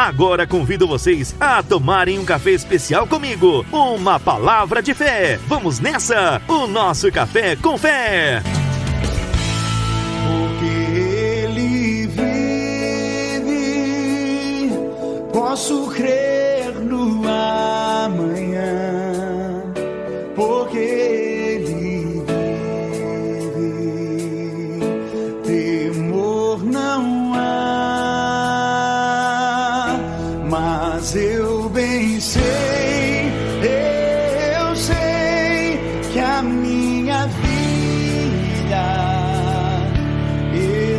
Agora convido vocês a tomarem um café especial comigo. Uma palavra de fé. Vamos nessa! O nosso Café com Fé. Porque Ele vive, posso crer no amanhã. Porque Ele vive, temor não há, mas eu bem sei, eu sei que a minha vida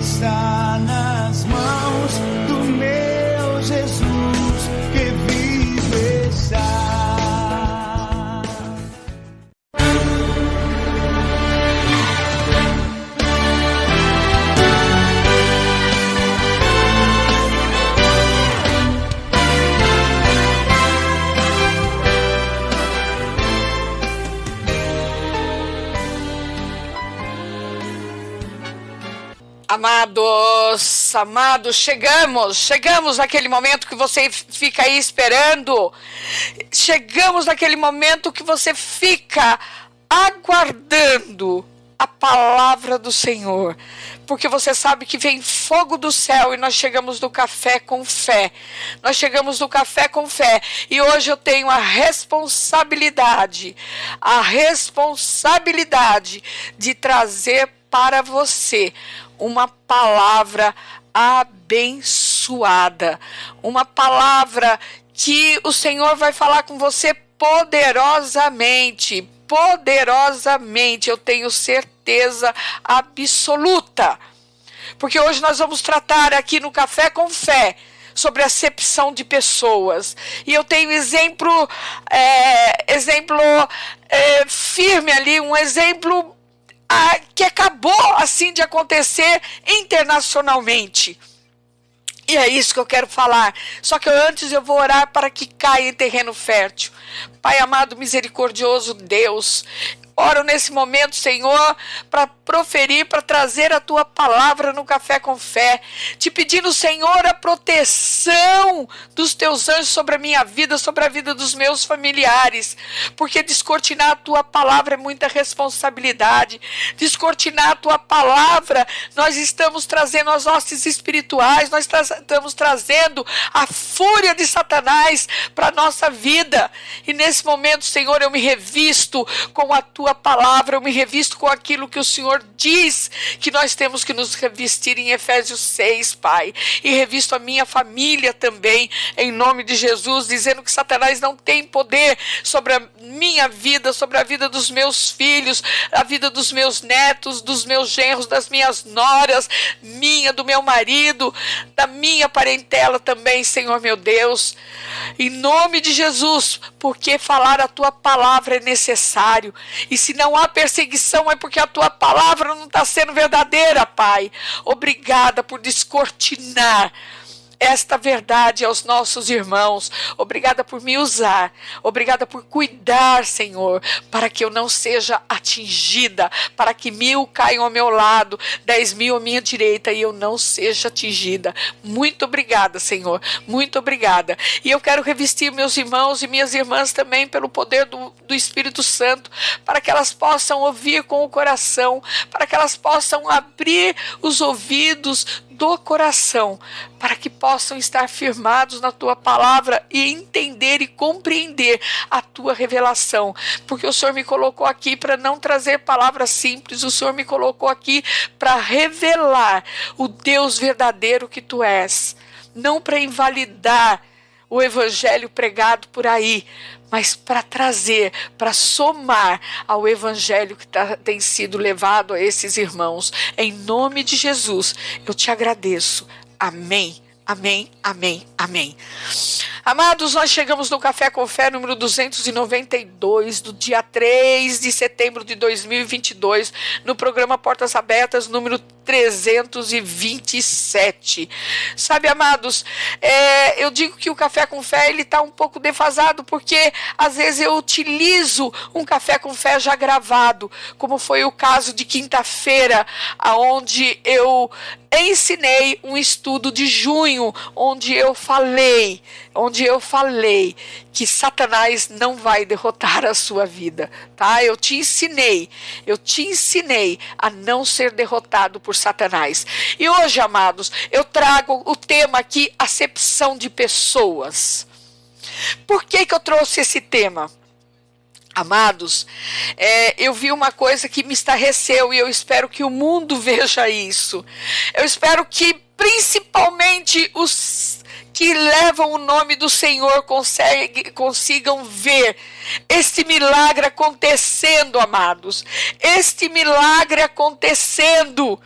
está nas mãos do meu Jesus que vive está. Amados, chegamos naquele momento que você fica aí esperando, chegamos naquele momento que você fica aguardando a palavra do Senhor, porque você sabe que vem fogo do céu e nós chegamos no Café com Fé, e hoje eu tenho a responsabilidade de trazer para você uma palavra abençoada, uma palavra que o Senhor vai falar com você poderosamente, eu tenho certeza absoluta, porque hoje nós vamos tratar aqui no Café com Fé sobre acepção de pessoas, e eu tenho exemplo firme ali, um exemplo que acabou assim de acontecer internacionalmente. E é isso que eu quero falar. Só que antes eu vou orar para que caia em terreno fértil. Pai amado, misericordioso Deus, oro nesse momento, Senhor, para proferir, para trazer a Tua palavra no Café com Fé, te pedindo, Senhor, a proteção dos Teus anjos sobre a minha vida, sobre a vida dos meus familiares, porque descortinar a Tua palavra é muita responsabilidade. Descortinar a Tua palavra, nós estamos trazendo as hostes espirituais, nós estamos trazendo a fúria de Satanás para a nossa vida. E nesse momento, Senhor, eu me revisto com a Tua palavra, eu me revisto com aquilo que o Senhor diz que nós temos que nos revestir em Efésios 6, Pai, e revisto a minha família também, em nome de Jesus, dizendo que Satanás não tem poder sobre a minha vida, sobre a vida dos meus filhos, a vida dos meus netos, dos meus genros, das minhas noras, do meu marido, da minha parentela também, Senhor meu Deus, em nome de Jesus, porque falar a Tua palavra é necessário. E se não há perseguição, é porque a Tua palavra não está sendo verdadeira, Pai. Obrigada por descortinar esta verdade aos nossos irmãos. Obrigada por me usar. Obrigada por cuidar, Senhor, para que eu não seja atingida, para que 1000 caiam ao meu lado, 10.000 à minha direita e eu não seja atingida. Muito obrigada, Senhor. Muito obrigada. E eu quero revestir meus irmãos e minhas irmãs também pelo poder do Espírito Santo, para que elas possam ouvir com o coração, para que elas possam abrir os ouvidos do coração, para que possam estar firmados na Tua palavra e entender e compreender a Tua revelação, porque o Senhor me colocou aqui para não trazer palavras simples, o Senhor me colocou aqui para revelar o Deus verdadeiro que Tu és, não para invalidar o evangelho pregado por aí, mas para trazer, para somar ao evangelho que tem sido levado a esses irmãos. Em nome de Jesus, eu te agradeço. Amém. Amém, amém, amém. Amados, nós chegamos no Café com Fé número 292, do dia 3 de setembro de 2022, no programa Portas Abertas, número 327. Sabe, amados, eu digo que o Café com Fé ele está um pouco defasado, porque às vezes eu utilizo um Café com Fé já gravado, como foi o caso de quinta-feira, onde eu ensinei um estudo de junho, onde eu falei que Satanás não vai derrotar a sua vida, tá? Eu te ensinei a não ser derrotado por Satanás. E hoje, amados, eu trago o tema aqui, acepção de pessoas. Por que eu trouxe esse tema? Amados, eu vi uma coisa que me estarreceu e eu espero que o mundo veja isso. Eu espero que principalmente os que levam o nome do Senhor consigam ver este milagre acontecendo, amados. Este milagre acontecendo.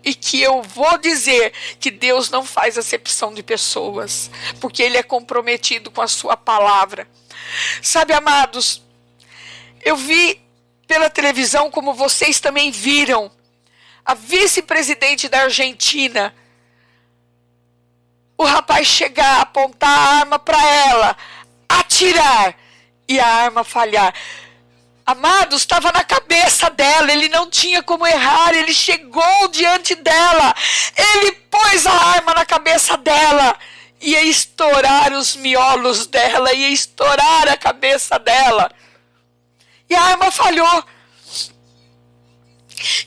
E que eu vou dizer que Deus não faz acepção de pessoas, porque Ele é comprometido com a sua palavra. Sabe, amados, eu vi pela televisão, como vocês também viram, a vice-presidente da Argentina, o rapaz chegar, apontar a arma para ela, atirar e a arma falhar. Amados, estava na cabeça dela, ele não tinha como errar, ele chegou diante dela, ele pôs a arma na cabeça dela, ia estourar os miolos dela, ia estourar a cabeça dela, e a arma falhou.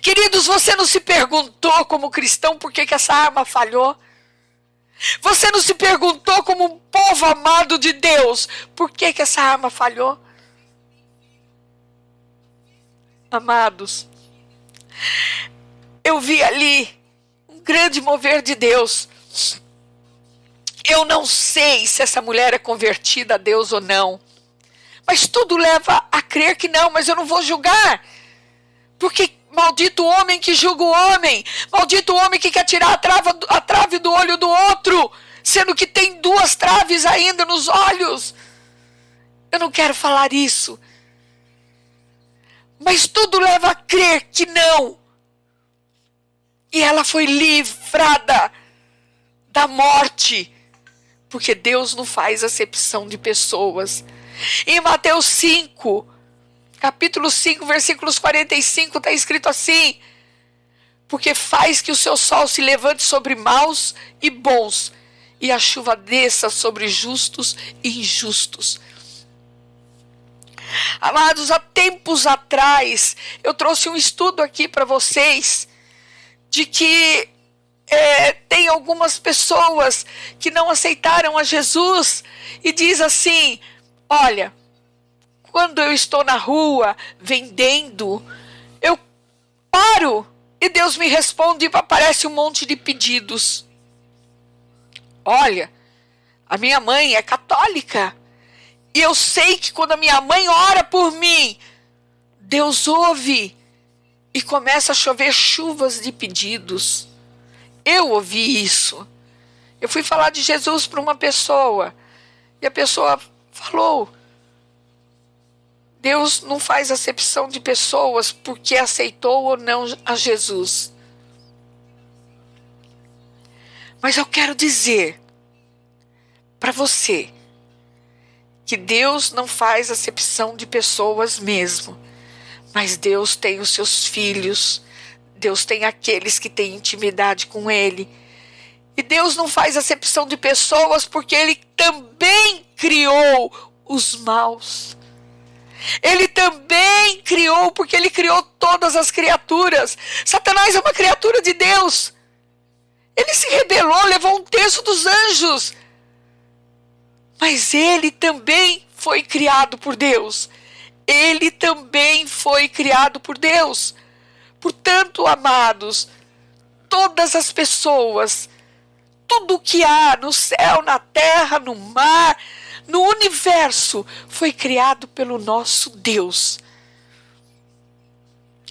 Queridos, você não se perguntou como cristão por que essa arma falhou? Você não se perguntou como um povo amado de Deus por que essa arma falhou? Amados, eu vi ali um grande mover de Deus. Eu não sei se essa mulher é convertida a Deus ou não, mas tudo leva a crer que não, mas eu não vou julgar, porque maldito o homem que julga o homem, maldito o homem que quer tirar a trave do olho do outro, sendo que tem 2 traves ainda nos olhos. Eu não quero falar isso, mas tudo leva a crer que não. E ela foi livrada da morte, porque Deus não faz acepção de pessoas. Em Mateus 5, capítulo 5, versículos 45, está escrito assim: porque faz que o seu sol se levante sobre maus e bons, e a chuva desça sobre justos e injustos. Amados, há tempos atrás, eu trouxe um estudo aqui para vocês, de que tem algumas pessoas que não aceitaram a Jesus, e diz assim: olha, quando eu estou na rua vendendo, eu paro e Deus me responde e aparece um monte de pedidos. Olha, a minha mãe é católica, e eu sei que quando a minha mãe ora por mim, Deus ouve e começa a chover chuvas de pedidos. Eu ouvi isso. Eu fui falar de Jesus para uma pessoa, e a pessoa falou: Deus não faz acepção de pessoas porque aceitou ou não a Jesus. Mas eu quero dizer para você que Deus não faz acepção de pessoas mesmo, mas Deus tem os seus filhos, Deus tem aqueles que têm intimidade com Ele, e Deus não faz acepção de pessoas porque Ele também criou os maus. Ele também criou, porque Ele criou todas as criaturas. Satanás é uma criatura de Deus. Ele se rebelou, levou 1/3 dos anjos. Mas ele também foi criado por Deus. Ele também foi criado por Deus. Portanto, amados, todas as pessoas, tudo que há no céu, na terra, no mar, no universo, foi criado pelo nosso Deus.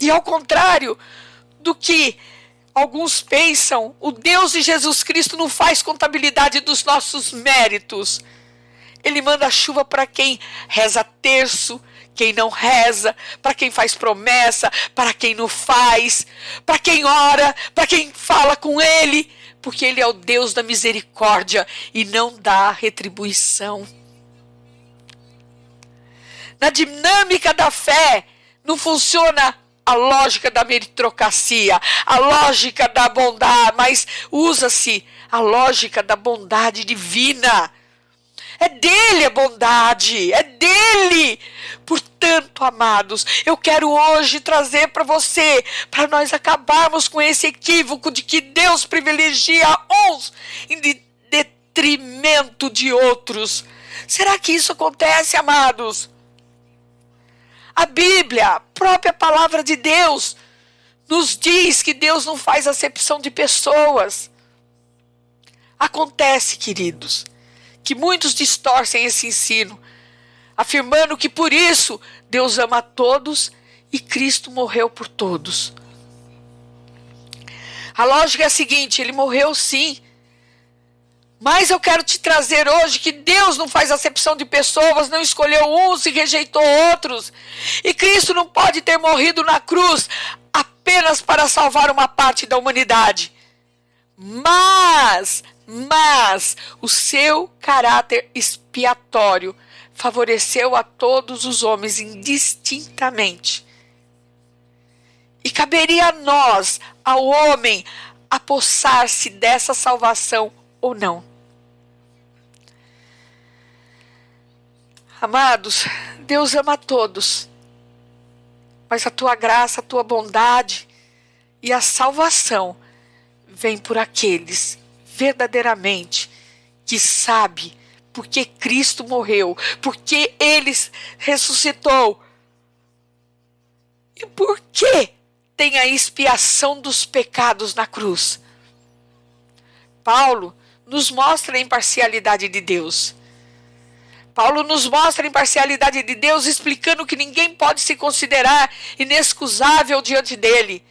E ao contrário do que alguns pensam, o Deus de Jesus Cristo não faz contabilidade dos nossos méritos. Ele manda a chuva para quem reza terço, quem não reza, para quem faz promessa, para quem não faz, para quem ora, para quem fala com Ele, porque Ele é o Deus da misericórdia e não dá retribuição. Na dinâmica da fé, não funciona a lógica da meritocracia, a lógica da bondade, mas usa-se a lógica da bondade divina. É dele a bondade, é dele. Portanto, amados, eu quero hoje trazer para você, para nós acabarmos com esse equívoco de que Deus privilegia uns em detrimento de outros. Será que isso acontece, amados? A Bíblia, a própria palavra de Deus, nos diz que Deus não faz acepção de pessoas. Acontece, queridos, que muitos distorcem esse ensino, afirmando que por isso Deus ama a todos e Cristo morreu por todos. A lógica é a seguinte: ele morreu sim, mas eu quero te trazer hoje que Deus não faz acepção de pessoas, não escolheu uns e rejeitou outros. E Cristo não pode ter morrido na cruz apenas para salvar uma parte da humanidade. Mas o seu caráter expiatório favoreceu a todos os homens indistintamente. E caberia a nós, ao homem, apossar-se dessa salvação ou não. Amados, Deus ama a todos, mas a tua graça, a tua bondade e a salvação vem por aqueles verdadeiramente que sabe porque Cristo morreu, porque Ele ressuscitou e porque tem a expiação dos pecados na cruz. Paulo nos mostra a imparcialidade de Deus. Paulo nos mostra a imparcialidade de Deus, explicando que ninguém pode se considerar inexcusável diante dele.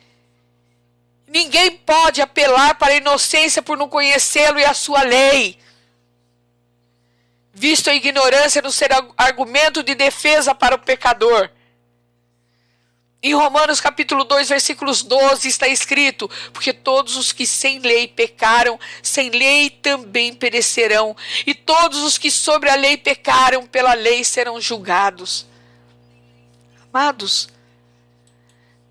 Ninguém pode apelar para a inocência por não conhecê-lo e a sua lei, visto a ignorância não ser argumento de defesa para o pecador. Em Romanos capítulo 2, versículos 12 está escrito: porque todos os que sem lei pecaram, sem lei também perecerão, e todos os que sobre a lei pecaram, pela lei serão julgados. Amados,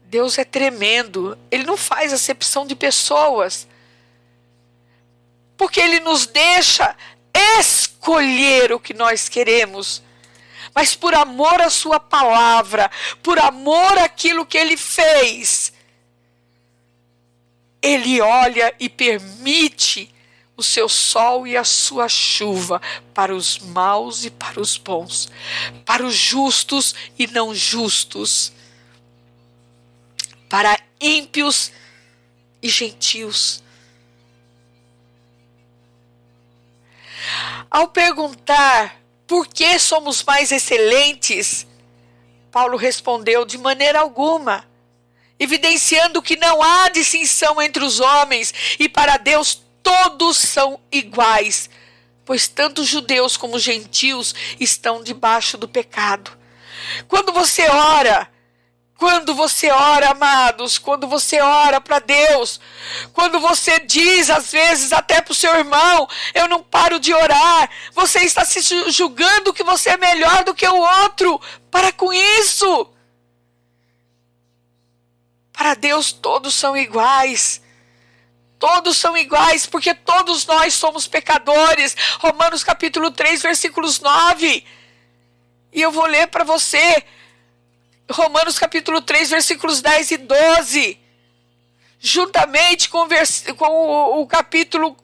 Deus é tremendo, Ele não faz acepção de pessoas, porque Ele nos deixa escolher o que nós queremos. Mas por amor à sua palavra, por amor àquilo que Ele fez, Ele olha e permite o seu sol e a sua chuva para os maus e para os bons, para os justos e não justos, para ímpios e gentios. Ao perguntar por que somos mais excelentes, Paulo respondeu: de maneira alguma, evidenciando que não há distinção entre os homens e para Deus todos são iguais, pois tanto judeus como gentios estão debaixo do pecado. Quando você ora, amados, quando você ora para Deus, quando você diz, às vezes, até para o seu irmão: eu não paro de orar, você está se julgando que você é melhor do que o outro. Para com isso. Para Deus todos são iguais. Todos são iguais, porque todos nós somos pecadores. Romanos capítulo 3, versículos 9. E eu vou ler para você Romanos capítulo 3, versículos 10 e 12. Juntamente com o capítulo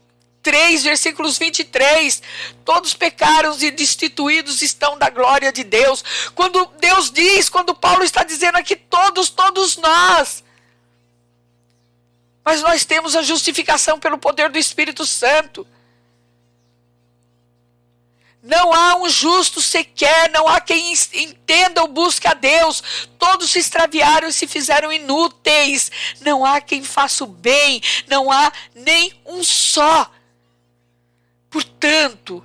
3, versículos 23. Todos pecaram e destituídos estão da glória de Deus. Quando Deus diz, quando Paulo está dizendo aqui todos nós. Mas nós temos a justificação pelo poder do Espírito Santo. Não há um justo sequer, não há quem entenda ou busque a Deus. Todos se extraviaram e se fizeram inúteis. Não há quem faça o bem, não há nem um só. Portanto,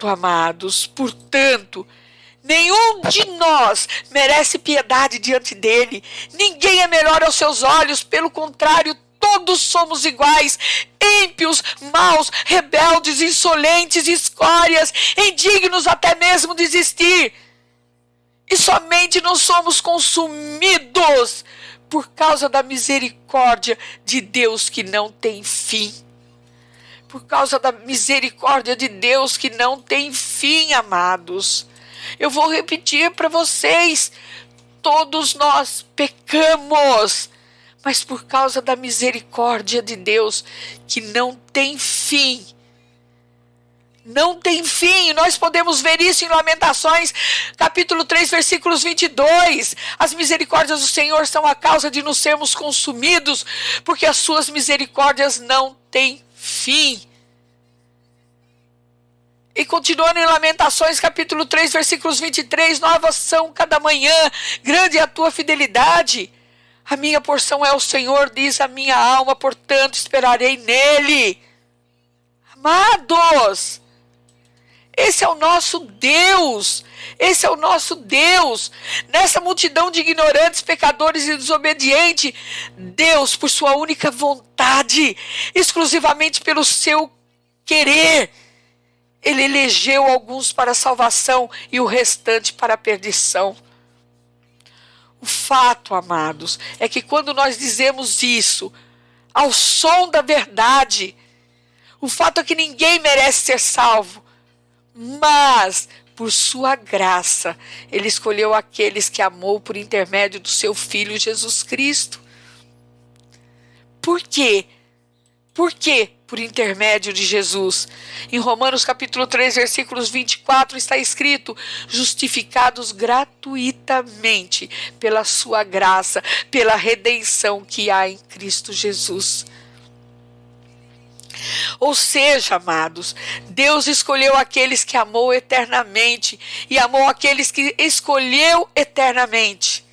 amados, nenhum de nós merece piedade diante dele. Ninguém é melhor aos seus olhos, pelo contrário, todos somos iguais, ímpios, maus, rebeldes, insolentes, escórias, indignos até mesmo de existir. E somente não somos consumidos por causa da misericórdia de Deus que não tem fim. Por causa da misericórdia de Deus que não tem fim, amados. Eu vou repetir para vocês. Todos nós pecamos, mas por causa da misericórdia de Deus que não tem fim. Não tem fim. Nós podemos ver isso em Lamentações, capítulo 3, versículos 22. As misericórdias do Senhor são a causa de nos sermos consumidos, porque as suas misericórdias não têm fim. E continuando em Lamentações, capítulo 3, versículos 23, novas são cada manhã, grande é a tua fidelidade. A minha porção é o Senhor, diz a minha alma, portanto esperarei nele. Amados, esse é o nosso Deus, esse é o nosso Deus. Nessa multidão de ignorantes, pecadores e desobedientes, Deus, por sua única vontade, exclusivamente pelo seu querer, Ele elegeu alguns para a salvação e o restante para a perdição. O fato, amados, é que quando nós dizemos isso, ao som da verdade, o fato é que ninguém merece ser salvo, mas, por sua graça, Ele escolheu aqueles que amou por intermédio do seu Filho Jesus Cristo. Por quê? Por quê? Por intermédio de Jesus. Em Romanos capítulo 3, versículos 24, está escrito: justificados gratuitamente pela sua graça, pela redenção que há em Cristo Jesus. Ou seja, amados, Deus escolheu aqueles que amou eternamente e amou aqueles que escolheu eternamente.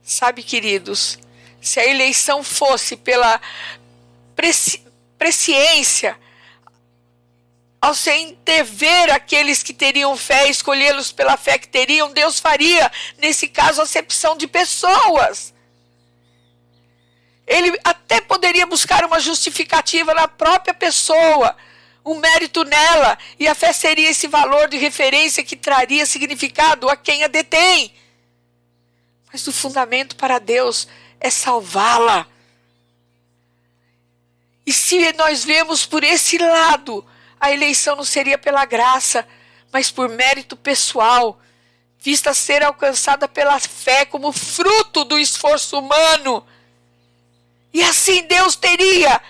Sabe, queridos, se a eleição fosse pela presciência, ao se interver aqueles que teriam fé, escolhê-los pela fé que teriam, Deus faria, nesse caso, acepção de pessoas. Ele até poderia buscar uma justificativa na própria pessoa, um mérito nela, e a fé seria esse valor de referência que traria significado a quem a detém. Mas o fundamento para Deus é salvá-la. E se nós vemos por esse lado, a eleição não seria pela graça, mas por mérito pessoal, vista ser alcançada pela fé como fruto do esforço humano. E assim Deus teria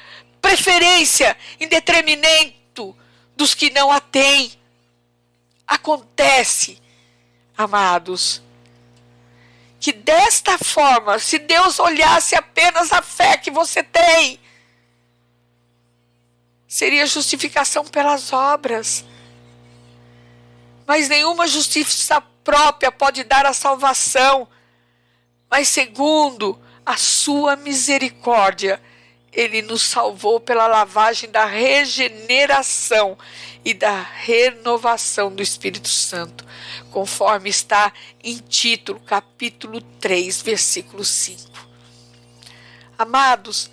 preferência em detrimento dos que não a têm. Acontece, amados, que desta forma, se Deus olhasse apenas a fé que você tem, seria justificação pelas obras. Mas nenhuma justiça própria pode dar a salvação. Mas segundo a sua misericórdia, Ele nos salvou pela lavagem da regeneração e da renovação do Espírito Santo, conforme está em Tito, capítulo 3, versículo 5. Amados,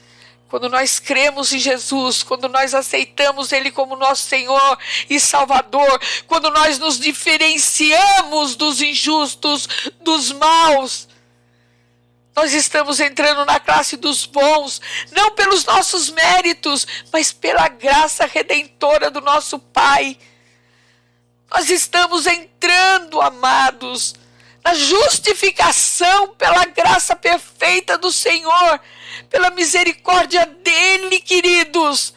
quando nós cremos em Jesus, quando nós aceitamos Ele como nosso Senhor e Salvador, quando nós nos diferenciamos dos injustos, dos maus, nós estamos entrando na classe dos bons, não pelos nossos méritos, mas pela graça redentora do nosso Pai. Nós estamos entrando, amados, na justificação pela graça perfeita do Senhor, pela misericórdia dEle, queridos.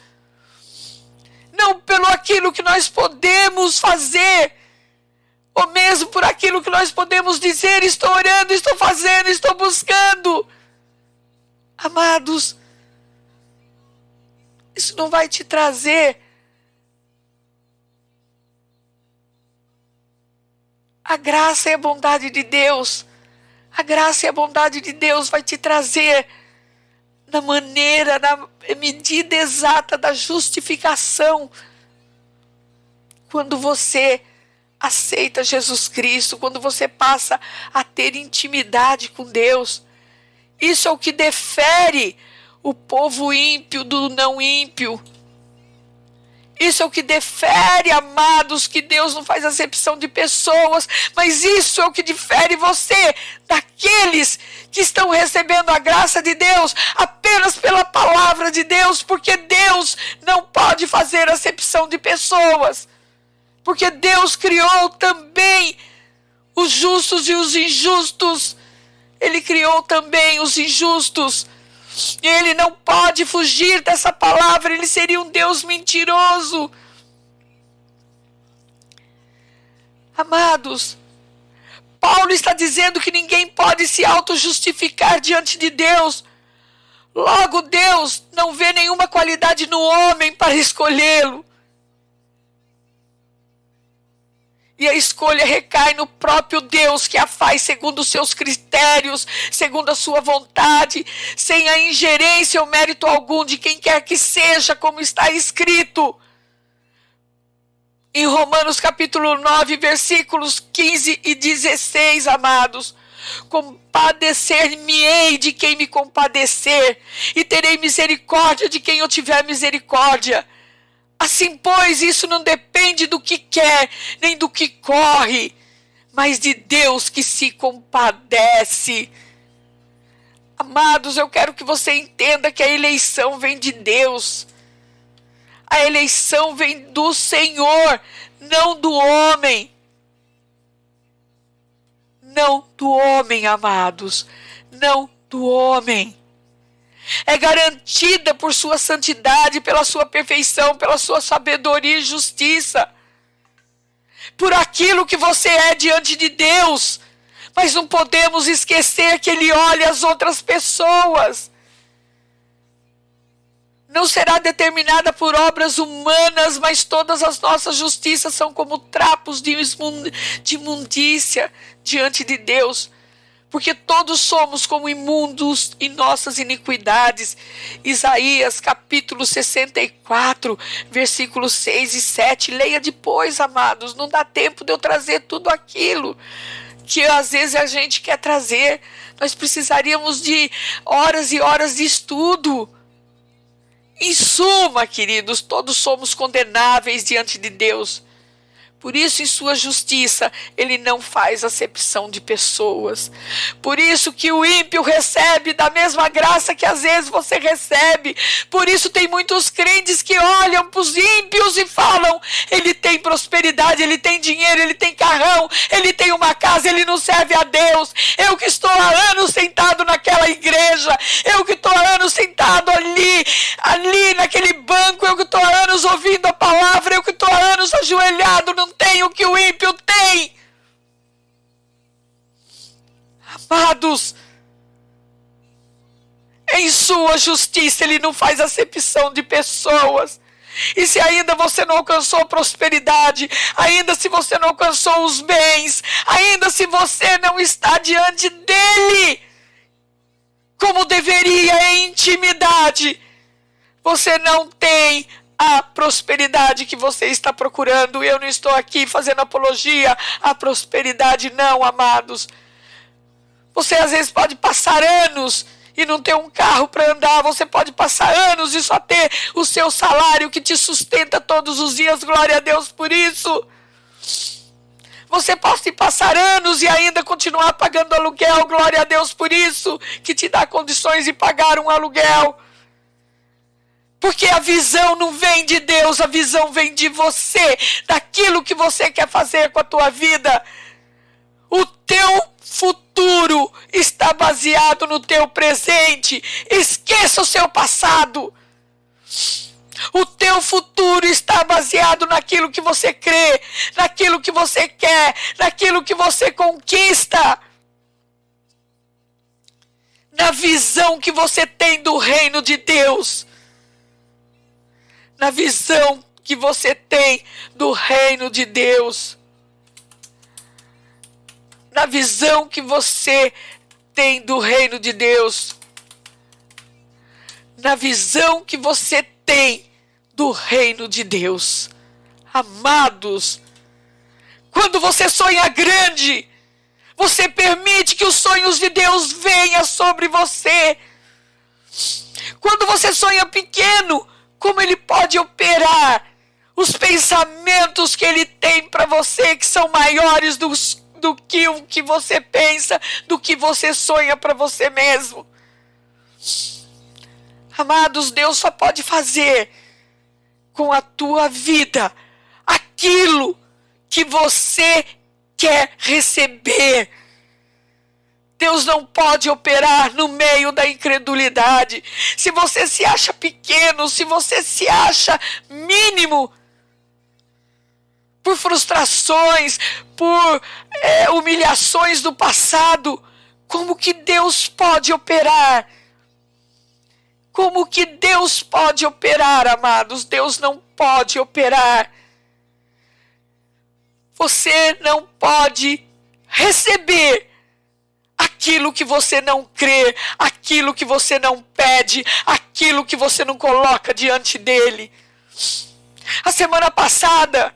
Não pelo aquilo que nós podemos fazer, ou mesmo por aquilo que nós podemos dizer: estou orando, estou fazendo, estou buscando. Amados, isso não vai te trazer a graça e a bondade de Deus. A graça e a bondade de Deus vai te trazer na maneira, na medida exata da justificação. Quando você aceita Jesus Cristo, quando você passa a ter intimidade com Deus. Isso é o que difere o povo ímpio do não ímpio. Isso é o que difere, amados, que Deus não faz acepção de pessoas, mas isso é o que difere você daqueles que estão recebendo a graça de Deus apenas pela palavra de Deus, porque Deus não pode fazer acepção de pessoas, porque Deus criou também os justos e os injustos. Ele criou também os injustos. E ele não pode fugir dessa palavra. Ele seria um Deus mentiroso. Amados, Paulo está dizendo que ninguém pode se auto-justificar diante de Deus. Logo, Deus não vê nenhuma qualidade no homem para escolhê-lo. E a escolha recai no próprio Deus, que a faz segundo os seus critérios, segundo a sua vontade, sem a ingerência ou mérito algum de quem quer que seja, como está escrito em Romanos capítulo 9, versículos 15 e 16, amados. Compadecer-me-ei de quem me compadecer, e terei misericórdia de quem eu tiver misericórdia. Assim, pois, isso não depende do que quer, nem do que corre, mas de Deus que se compadece. Amados, eu quero que você entenda que a eleição vem de Deus. A eleição vem do Senhor, não do homem. Não do homem, amados, não do homem. É garantida por sua santidade, pela sua perfeição, pela sua sabedoria e justiça. Por aquilo que você é diante de Deus. Mas não podemos esquecer que Ele olha as outras pessoas. Não será determinada por obras humanas, mas todas as nossas justiças são como trapos de imundícia diante de Deus. Porque todos somos como imundos em nossas iniquidades. Isaías capítulo 64, versículos 6 e 7. Leia depois, amados. Não dá tempo de eu trazer tudo aquilo que às vezes a gente quer trazer. Nós precisaríamos de horas e horas de estudo. Em suma, queridos, todos somos condenáveis diante de Deus. Por isso, em sua justiça, Ele não faz acepção de pessoas. Por isso que o ímpio recebe da mesma graça que às vezes você recebe. Por isso tem muitos crentes que olham para os ímpios e falam: ele tem prosperidade, ele tem dinheiro, ele tem carrão, ele tem uma casa, ele não serve a Deus. Eu que estou há anos sentado naquela igreja, eu que estou há anos sentado ali naquele banco, eu que estou há anos ouvindo a palavra, eu que estou há anos ajoelhado, não tem o que o ímpio tem. Amados, em sua justiça Ele não faz acepção de pessoas. E se ainda você não alcançou prosperidade, ainda se você não alcançou os bens, ainda se você não está diante dEle como deveria em intimidade, você não tem a prosperidade que você está procurando. Eu não estou aqui fazendo apologia à prosperidade, não, amados. Você às vezes pode passar anos e não ter um carro para andar. Você pode passar anos e só ter o seu salário que te sustenta todos os dias. Glória a Deus por isso. Você pode passar anos e ainda continuar pagando aluguel. Glória a Deus por isso, que te dá condições de pagar um aluguel. Porque a visão não vem de Deus, a visão vem de você, daquilo que você quer fazer com a tua vida. O teu futuro está baseado no teu presente. Esqueça o seu passado. O teu futuro está baseado naquilo que você crê, naquilo que você quer, naquilo que você conquista. Na visão que você tem do reino de Deus. Na visão que você tem do reino de Deus. Na visão que você tem do reino de Deus. Na visão que você tem do reino de Deus. Amados, quando você sonha grande, você permite que os sonhos de Deus venham sobre você. Quando você sonha pequeno, como Ele pode operar os pensamentos que Ele tem para você, que são maiores do que o que você pensa, do que você sonha para você mesmo. Amados, Deus só pode fazer com a tua vida aquilo que você quer receber. Deus não pode operar no meio da incredulidade. Se você se acha pequeno, se você se acha mínimo, por frustrações, por humilhações do passado, como que Deus pode operar? Como que Deus pode operar, amados? Deus não pode operar. Você não pode receber aquilo que você não crê, aquilo que você não pede, aquilo que você não coloca diante dele. A semana passada,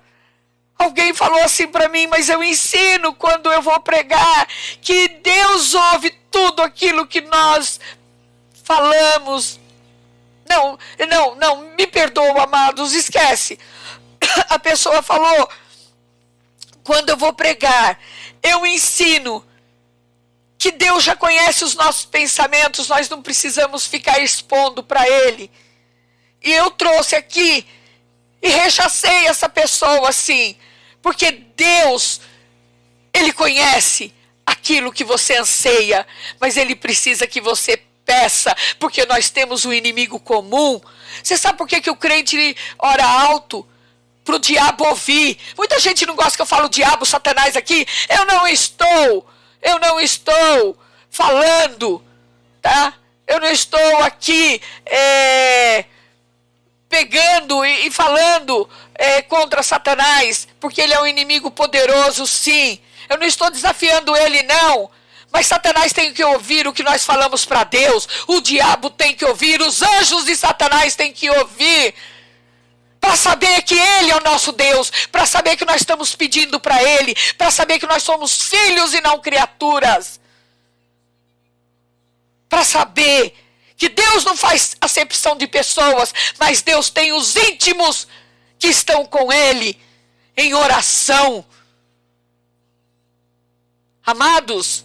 alguém falou assim para mim, mas eu ensino quando eu vou pregar que Deus ouve tudo aquilo que nós falamos. Não, me perdoa, amados, esquece. A pessoa falou, quando eu vou pregar, eu ensino que Deus já conhece os nossos pensamentos, nós não precisamos ficar expondo para Ele. E eu trouxe aqui e rechacei essa pessoa assim, porque Deus, Ele conhece aquilo que você anseia, mas Ele precisa que você peça, porque nós temos um inimigo comum. Você sabe por que o crente ora alto? Para o diabo ouvir. Muita gente não gosta que eu falo diabo, Satanás aqui. Eu não estou falando, tá? Eu não estou aqui pegando e falando contra Satanás, porque ele é um inimigo poderoso, sim. Eu não estou desafiando ele, não. Mas Satanás tem que ouvir o que nós falamos para Deus. O diabo tem que ouvir, os anjos de Satanás têm que ouvir. Para saber que Ele é o nosso Deus, para saber que nós estamos pedindo para Ele, para saber que nós somos filhos e não criaturas. Para saber que Deus não faz acepção de pessoas, mas Deus tem os íntimos que estão com Ele em oração. Amados,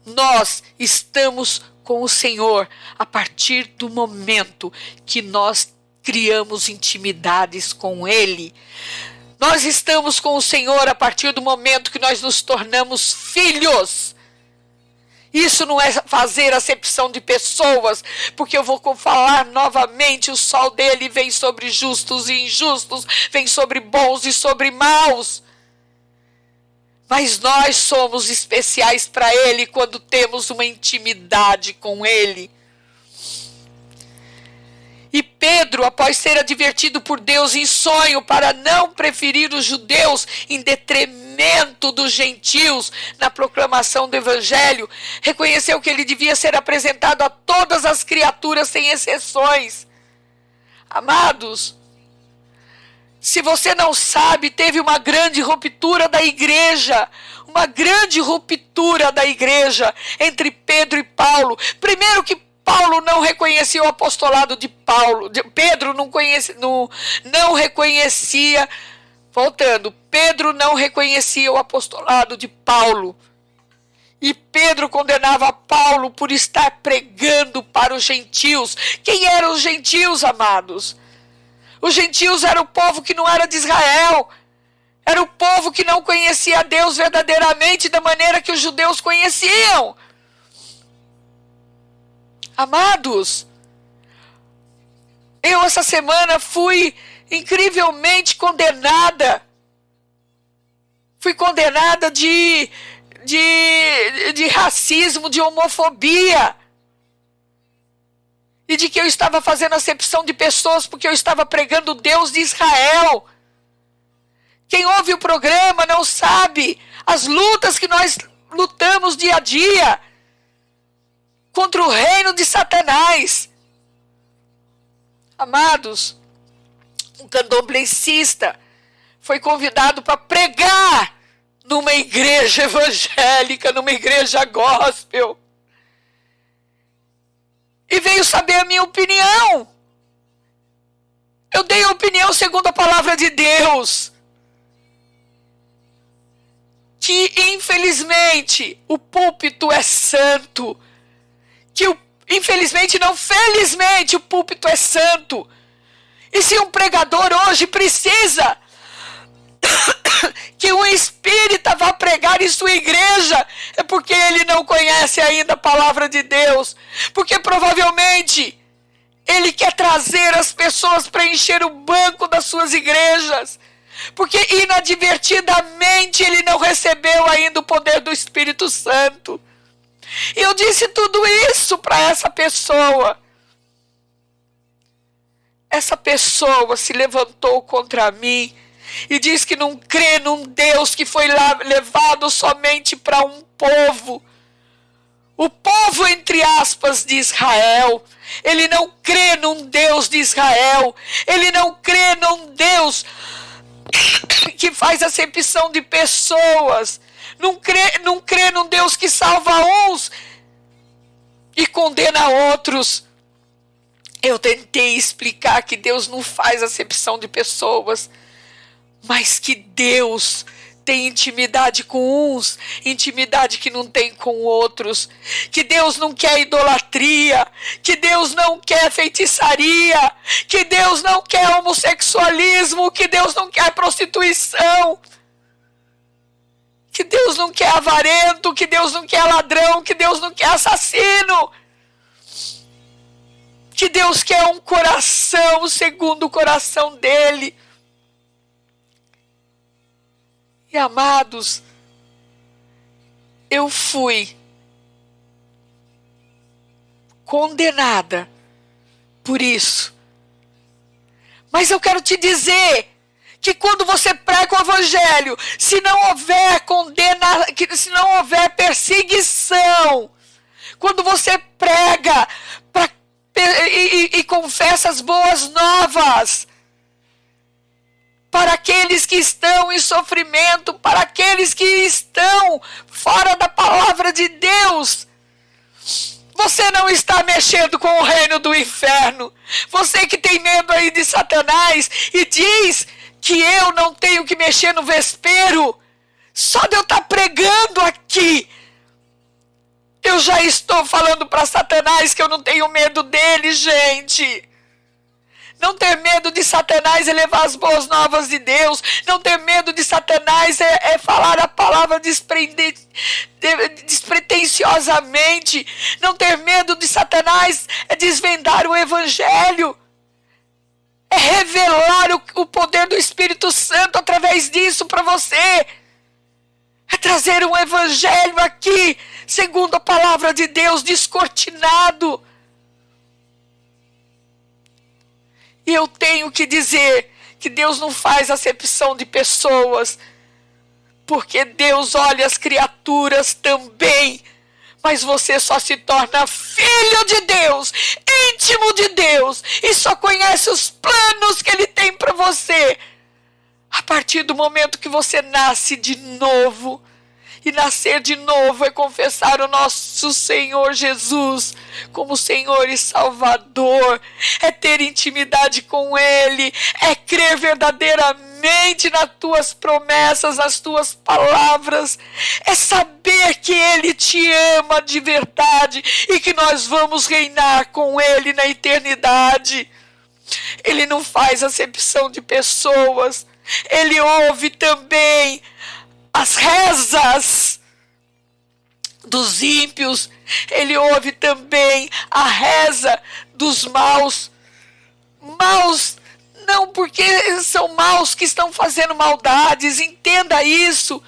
nós estamos com o Senhor a partir do momento que nós criamos intimidades com Ele. Nós estamos com o Senhor a partir do momento que nós nos tornamos filhos. Isso não é fazer acepção de pessoas, porque eu vou falar novamente, o sol dele vem sobre justos e injustos, vem sobre bons e sobre maus. Mas nós somos especiais para Ele quando temos uma intimidade com Ele. E Pedro, após ser advertido por Deus em sonho para não preferir os judeus em detrimento dos gentios na proclamação do evangelho, reconheceu que ele devia ser apresentado a todas as criaturas sem exceções. Amados, se você não sabe, teve uma grande ruptura da igreja. Uma grande ruptura da igreja entre Pedro e Paulo. Primeiro que Paulo não reconhecia o apostolado de Paulo. Pedro não reconhecia. Voltando, Pedro não reconhecia o apostolado de Paulo. E Pedro condenava Paulo por estar pregando para os gentios. Quem eram os gentios, amados? Os gentios eram o povo que não era de Israel. Era o povo que não conhecia a Deus verdadeiramente da maneira que os judeus conheciam. Amados, eu essa semana fui incrivelmente condenada. Fui condenada de racismo, de homofobia. E de que eu estava fazendo acepção de pessoas porque eu estava pregando o Deus de Israel. Quem ouve o programa não sabe as lutas que nós lutamos dia a dia contra o reino de Satanás. Amados, um candomblessista foi convidado para pregar numa igreja evangélica, numa igreja gospel. E veio saber a minha opinião. Eu dei opinião segundo a palavra de Deus. Que infelizmente o púlpito é santo. Infelizmente não, felizmente o púlpito é santo. E se um pregador hoje precisa que um espírita vá pregar em sua igreja, é porque ele não conhece ainda a palavra de Deus. Porque provavelmente ele quer trazer as pessoas para encher o banco das suas igrejas. Porque inadvertidamente ele não recebeu ainda o poder do Espírito Santo. E eu disse tudo isso para essa pessoa. Essa pessoa se levantou contra mim e diz que não crê num Deus que foi levado somente para um povo. O povo, entre aspas, de Israel. Ele não crê num Deus de Israel. Ele não crê num Deus que faz acepção de pessoas. Não crê num Deus que salva uns e condena outros. Eu tentei explicar que Deus não faz acepção de pessoas, mas que Deus tem intimidade com uns, intimidade que não tem com outros. Que Deus não quer idolatria, que Deus não quer feitiçaria, que Deus não quer homossexualismo, que Deus não quer prostituição, que Deus não quer avarento, que Deus não quer ladrão, que Deus não quer assassino. Que Deus quer um coração segundo o coração dele. E amados, eu fui condenada por isso. Mas eu quero te dizer que quando você prega o evangelho, se não houver se não houver perseguição, quando você prega e confessa as boas novas para aqueles que estão em sofrimento, para aqueles que estão fora da palavra de Deus, você não está mexendo com o reino do inferno. Você que tem medo aí de Satanás e diz que eu não tenho que mexer no vespeiro, só de eu estar pregando aqui, eu já estou falando para Satanás que eu não tenho medo dele, gente. Não ter medo de Satanás é levar as boas novas de Deus. Não ter medo de Satanás é falar a palavra despretensiosamente. Não ter medo de Satanás é desvendar o evangelho. É revelar o poder do Espírito Santo através disso para você. É trazer um evangelho aqui, segundo a palavra de Deus, descortinado. E eu tenho que dizer que Deus não faz acepção de pessoas, porque Deus olha as criaturas também, mas você só se torna filho de Deus, íntimo de Deus, e só conhece os planos que Ele tem para você a partir do momento que você nasce de novo. E nascer de novo é confessar o nosso Senhor Jesus como Senhor e Salvador. É ter intimidade com Ele. É crer verdadeiramente nas tuas promessas, nas tuas palavras. É saber que Ele te ama de verdade e que nós vamos reinar com Ele na eternidade. Ele não faz acepção de pessoas. Ele ouve também as rezas dos ímpios. Ele ouve também a reza dos maus. Maus não porque são maus que estão fazendo maldades, entenda isso.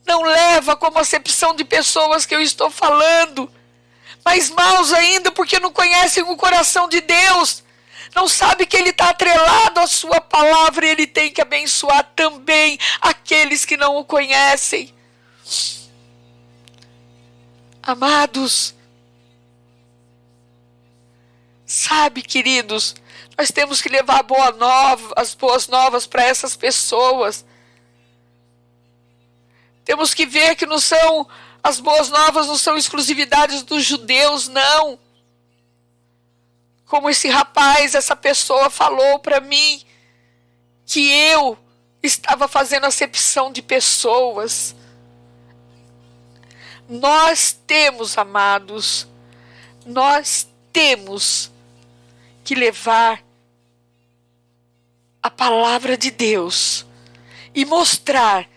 Não leva como acepção de pessoas que eu estou falando, mas maus ainda porque não conhecem o coração de Deus. Não sabe que Ele está atrelado à sua palavra e Ele tem que abençoar também aqueles que não o conhecem. Amados, sabe, queridos, nós temos que levar as boas novas para essas pessoas. Temos que ver que as boas novas não são exclusividades dos judeus, não. como esse rapaz, essa pessoa falou para mim que eu estava fazendo acepção de pessoas. Nós temos, amados, nós temos que levar a palavra de Deus e mostrar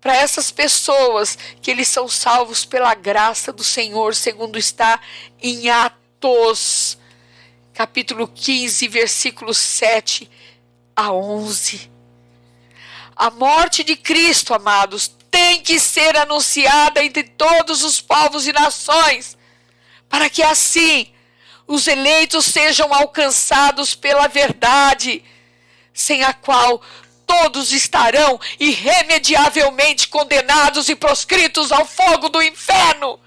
para essas pessoas que eles são salvos pela graça do Senhor, segundo está em Atos, capítulo 15, versículos 7 a 11. A morte de Cristo, amados, tem que ser anunciada entre todos os povos e nações, para que assim os eleitos sejam alcançados pela verdade, sem a qual todos estarão irremediavelmente condenados e proscritos ao fogo do inferno.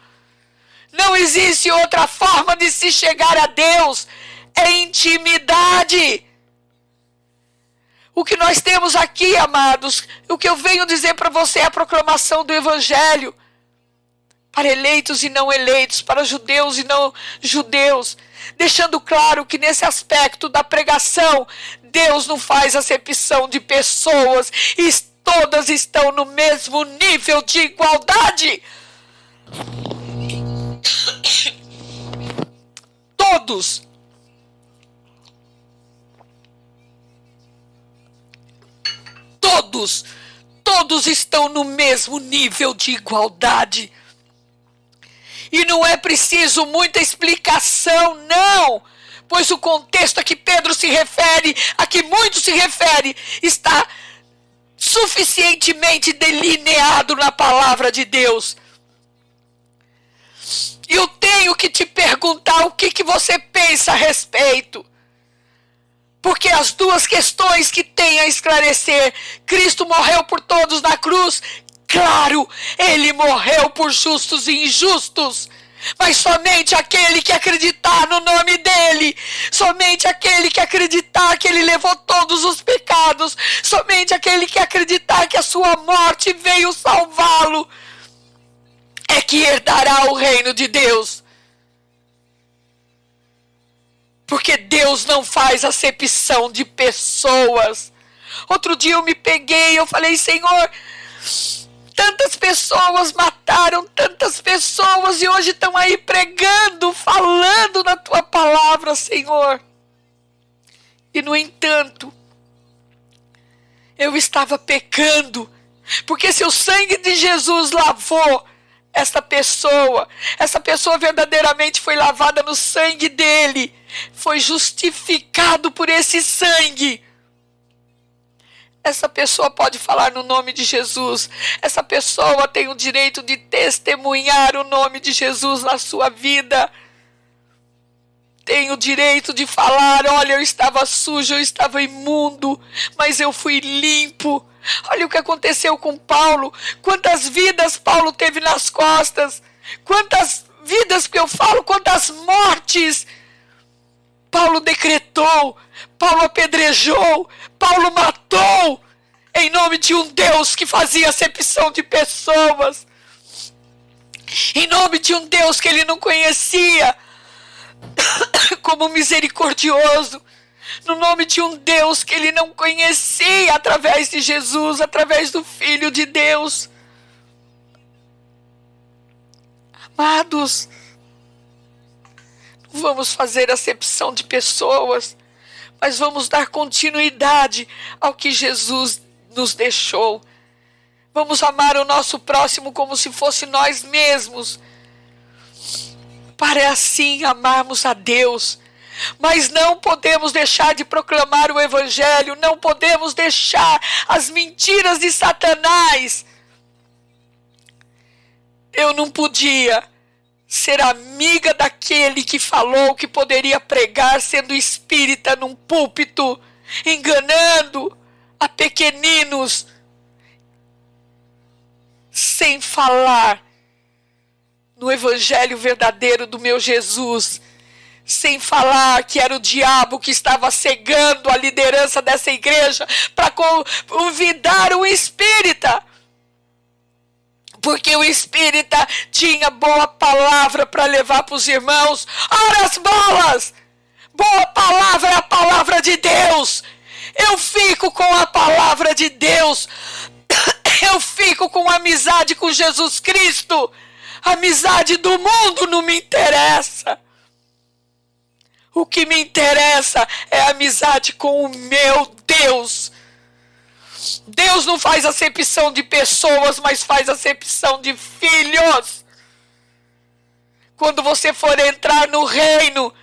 Não existe outra forma de se chegar a Deus, é intimidade. O que nós temos aqui, amados, o que eu venho dizer para você é a proclamação do Evangelho, para eleitos e não eleitos, para judeus e não judeus, deixando claro que nesse aspecto da pregação, Deus não faz acepção de pessoas, e todas estão no mesmo nível de igualdade. Todos. Todos estão no mesmo nível de igualdade. E não é preciso muita explicação, não. Pois o contexto a que Pedro se refere, a que muito se refere, está suficientemente delineado na palavra de Deus. E eu tenho que te perguntar o que você pensa a respeito. Porque as duas questões que tem a esclarecer, Cristo morreu por todos na cruz, claro, ele morreu por justos e injustos, mas somente aquele que acreditar no nome dele, somente aquele que acreditar que ele levou todos os pecados, somente aquele que acreditar que a sua morte veio salvá-lo, é que herdará o reino de Deus. Porque Deus não faz acepção de pessoas. Outro dia eu me peguei, eu falei, Senhor, tantas pessoas mataram, tantas pessoas, e hoje estão aí pregando, falando na tua palavra, Senhor. E no entanto, eu estava pecando, porque se o sangue de Jesus lavou essa pessoa verdadeiramente foi lavada no sangue dele, foi justificado por esse sangue. Essa pessoa pode falar no nome de Jesus, essa pessoa tem o direito de testemunhar o nome de Jesus na sua vida, tem o direito de falar, olha, eu estava sujo, eu estava imundo, mas eu fui limpo. Olha o que aconteceu com Paulo, quantas vidas Paulo teve nas costas, quantas vidas que eu falo, quantas mortes Paulo decretou, Paulo apedrejou, Paulo matou, em nome de um Deus que fazia acepção de pessoas, em nome de um Deus que ele não conhecia como misericordioso, no nome de um Deus que ele não conhecia através de Jesus, através do Filho de Deus. Amados, não vamos fazer acepção de pessoas, mas vamos dar continuidade ao que Jesus nos deixou. Vamos amar o nosso próximo como se fosse nós mesmos, para assim amarmos a Deus. Mas não podemos deixar de proclamar o Evangelho, não podemos deixar as mentiras de Satanás. Eu não podia ser amiga daquele que falou que poderia pregar sendo espírita num púlpito, enganando a pequeninos, sem falar no Evangelho verdadeiro do meu Jesus, sem falar que era o diabo que estava cegando a liderança dessa igreja para convidar o espírita. Porque o espírita tinha boa palavra para levar para os irmãos. Ora as bolas! Boa palavra é a palavra de Deus. Eu fico com a palavra de Deus. Eu fico com amizade com Jesus Cristo. Amizade do mundo não me interessa. O que me interessa é a amizade com o meu Deus. Deus não faz acepção de pessoas, mas faz acepção de filhos. Quando você for entrar no reino,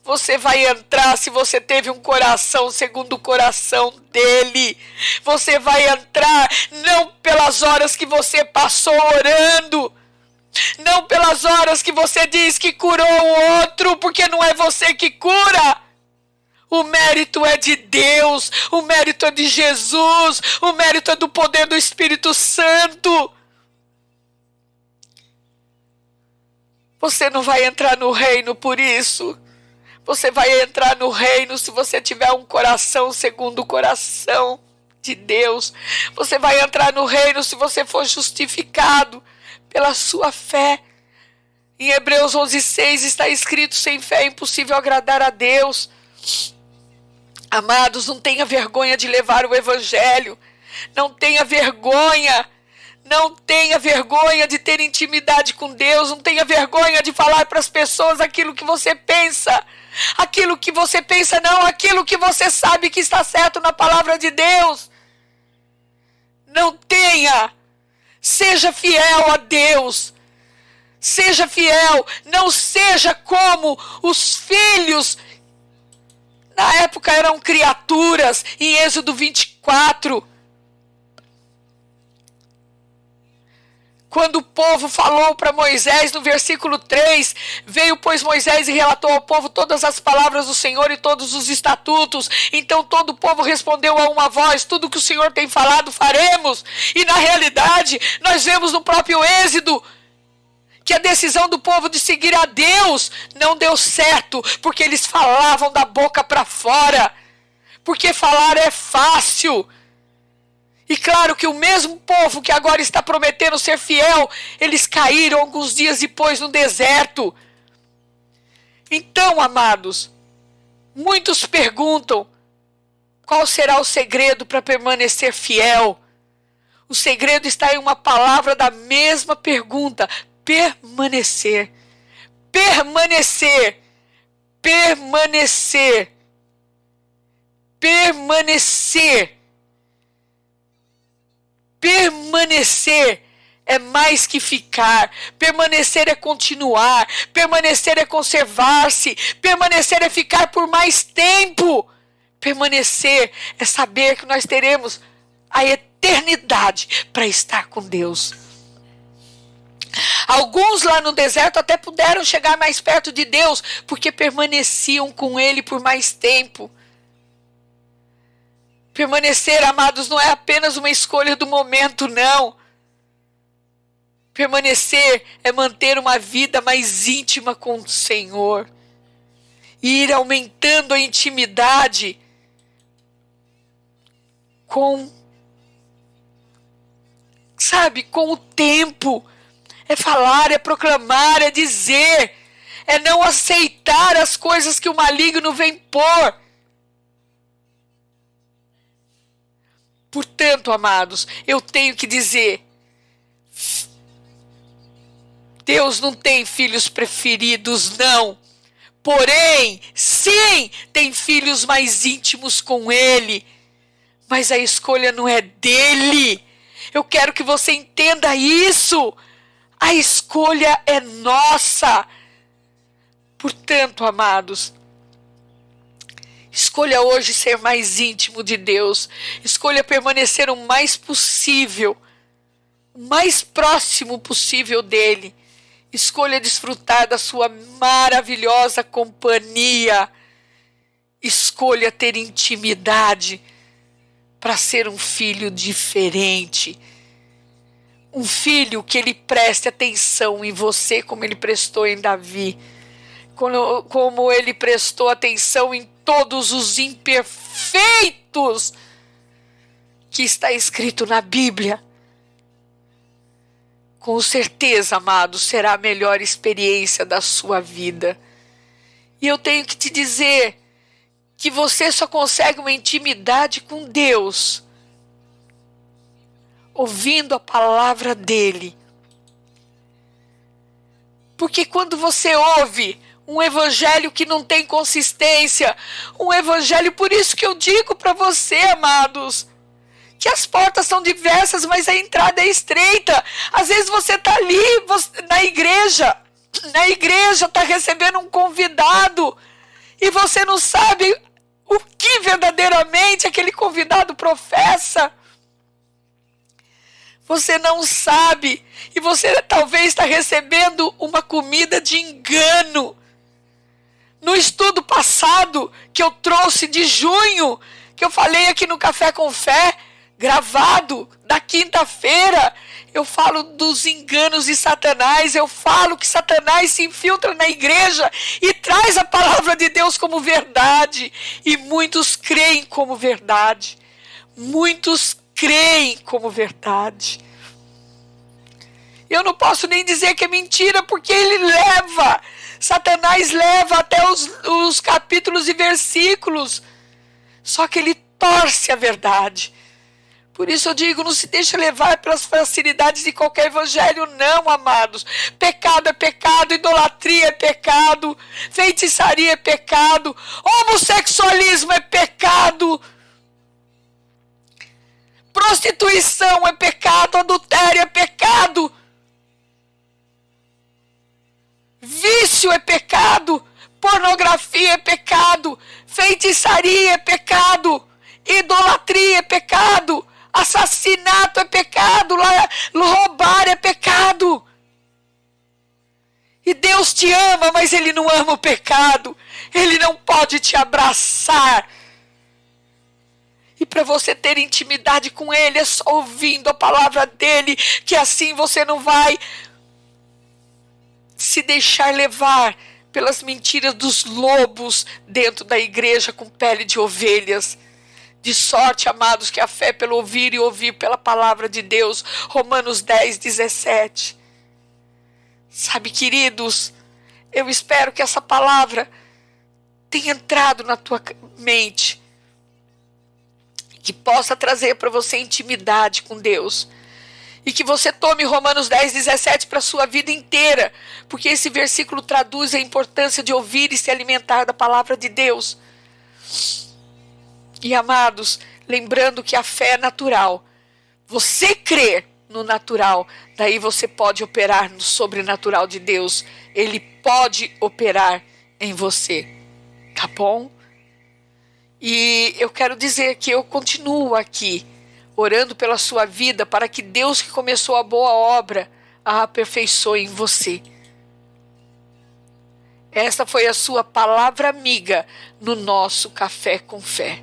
você vai entrar se você teve um coração segundo o coração dele. Você vai entrar não pelas horas que você passou orando, não pelas horas que você diz que curou o outro, porque não é você que cura. O mérito é de Deus, o mérito é de Jesus, o mérito é do poder do Espírito Santo. Você não vai entrar no reino por isso. Você vai entrar no reino se você tiver um coração segundo o coração de Deus. Você vai entrar no reino se você for justificado pela sua fé. Em Hebreus 11:6 está escrito: sem fé é impossível agradar a Deus. Amados, não tenha vergonha de levar o evangelho. Não tenha vergonha. Não tenha vergonha de ter intimidade com Deus. Não tenha vergonha de falar para as pessoas aquilo que você pensa. Aquilo que você pensa não, aquilo que você sabe que está certo na palavra de Deus. Não tenha. Seja fiel a Deus. Seja fiel. Não seja como os filhos. Na época eram criaturas. Em Êxodo 24. Quando o povo falou para Moisés, no versículo 3, veio, pois, Moisés e relatou ao povo todas as palavras do Senhor e todos os estatutos. Então todo o povo respondeu a uma voz: tudo que o Senhor tem falado, faremos. E na realidade, nós vemos no próprio Êxodo que a decisão do povo de seguir a Deus não deu certo, porque eles falavam da boca para fora. Porque falar é fácil. E claro que o mesmo povo que agora está prometendo ser fiel, eles caíram alguns dias depois no deserto. Então, amados, muitos perguntam: qual será o segredo para permanecer fiel? O segredo está em uma palavra da mesma pergunta: permanecer. Permanecer. Permanecer. Permanecer. Permanecer é mais que ficar. Permanecer é continuar. Permanecer é conservar-se. Permanecer é ficar por mais tempo. Permanecer é saber que nós teremos a eternidade para estar com Deus. Alguns lá no deserto até puderam chegar mais perto de Deus porque permaneciam com Ele por mais tempo. Permanecer, amados, não é apenas uma escolha do momento, não. Permanecer é manter uma vida mais íntima com o Senhor. E ir aumentando a intimidade com o tempo. É falar, é proclamar, é dizer. É não aceitar as coisas que o maligno vem pôr. Portanto, amados, eu tenho que dizer: Deus não tem filhos preferidos, não. Porém, sim, tem filhos mais íntimos com Ele. Mas a escolha não é dele. Eu quero que você entenda isso. A escolha é nossa. Portanto, amados, escolha hoje ser mais íntimo de Deus. Escolha permanecer o mais possível, o mais próximo possível dele. Escolha desfrutar da sua maravilhosa companhia. Escolha ter intimidade para ser um filho diferente. Um filho que ele preste atenção em você como ele prestou em Davi. Como ele prestou atenção em todos os imperfeitos que está escrito na Bíblia. Com certeza, amados, será a melhor experiência da sua vida. E eu tenho que te dizer que você só consegue uma intimidade com Deus ouvindo a palavra dele. Porque quando você ouve um evangelho que não tem consistência, um evangelho, por isso que eu digo para você, amados, que as portas são diversas, mas a entrada é estreita. Às vezes você está ali na igreja está recebendo um convidado e você não sabe o que verdadeiramente aquele convidado professa. Você não sabe, e você talvez está recebendo uma comida de engano. No estudo passado que eu trouxe de junho, que eu falei aqui no Café com Fé, gravado da quinta-feira, eu falo dos enganos de Satanás, eu falo que Satanás se infiltra na igreja e traz a palavra de Deus como verdade, e muitos creem como verdade, muitos creem como verdade. Eu não posso nem dizer que é mentira, porque Satanás leva até os capítulos e versículos, só que ele torce a verdade. Por isso eu digo, não se deixa levar pelas facilidades de qualquer evangelho, não, amados. Pecado é pecado, idolatria é pecado, feitiçaria é pecado, homossexualismo é pecado, prostituição é pecado, adultério é pecado, vício é pecado, pornografia é pecado, feitiçaria é pecado, idolatria é pecado, assassinato é pecado, roubar é pecado. E Deus te ama, mas Ele não ama o pecado. Ele não pode te abraçar. E para você ter intimidade com Ele, é só ouvindo a palavra dEle, que assim você não vai se deixar levar pelas mentiras dos lobos dentro da igreja com pele de ovelhas. De sorte, amados, que a fé é pelo ouvir e ouvir pela palavra de Deus. Romanos 10, 17. Sabe, queridos, eu espero que essa palavra tenha entrado na tua mente, que possa trazer para você intimidade com Deus. E que você tome Romanos 10, 17 para a sua vida inteira, porque esse versículo traduz a importância de ouvir e se alimentar da palavra de Deus. E, amados, lembrando que a fé é natural. Você crer no natural, daí você pode operar no sobrenatural de Deus. Ele pode operar em você. Tá bom? E eu quero dizer que eu continuo aqui, orando pela sua vida, para que Deus que começou a boa obra, a aperfeiçoe em você. Essa foi a sua palavra amiga no nosso Café com Fé.